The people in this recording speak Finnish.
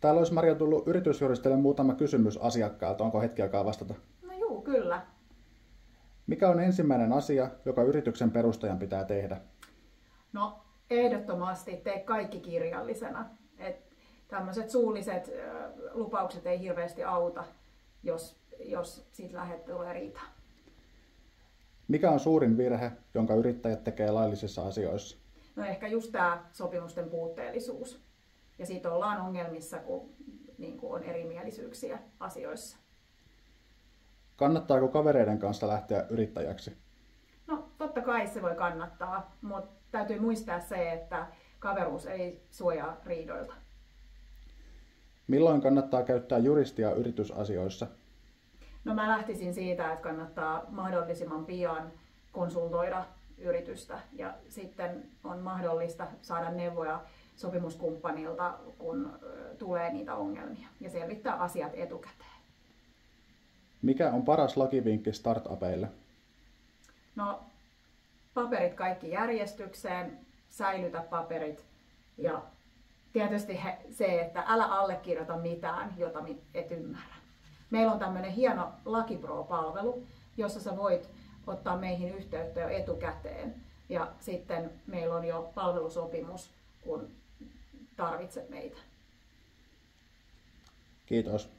Täällä olisi Maria tullut yritysjuristille muutama kysymys asiakkaalta. Onko hetki aikaa vastata? No juu, kyllä. Mikä on ensimmäinen asia, joka yrityksen perustajan pitää tehdä? No ehdottomasti tee kaikki kirjallisena. Tämmöiset suulliset lupaukset ei hirveästi auta, jos siitä tulee riita. Mikä on suurin virhe, jonka yrittäjät tekee laillisissa asioissa? No ehkä just tämä sopimusten puutteellisuus. Ja siitä ollaan ongelmissa, kun on erimielisyyksiä asioissa. Kannattaako kavereiden kanssa lähteä yrittäjäksi? No totta kai se voi kannattaa, mutta täytyy muistaa se, että kaveruus ei suojaa riidoilta. Milloin kannattaa käyttää juristia yritysasioissa? No mä lähtisin siitä, että kannattaa mahdollisimman pian konsultoida yritystä ja sitten on mahdollista saada neuvoja sopimuskumppanilta, kun tulee niitä ongelmia ja selvittää asiat etukäteen. Mikä on paras lakivinkki startupeille? No, paperit kaikki järjestykseen, säilytä paperit ja tietysti se, että älä allekirjoita mitään, jota et ymmärrä. Meillä on tämmöinen hieno LakiPro-palvelu, jossa sä voit ottaa meihin yhteyttä jo etukäteen ja sitten meillä on jo palvelusopimus, kun tarvitset meitä. Kiitos.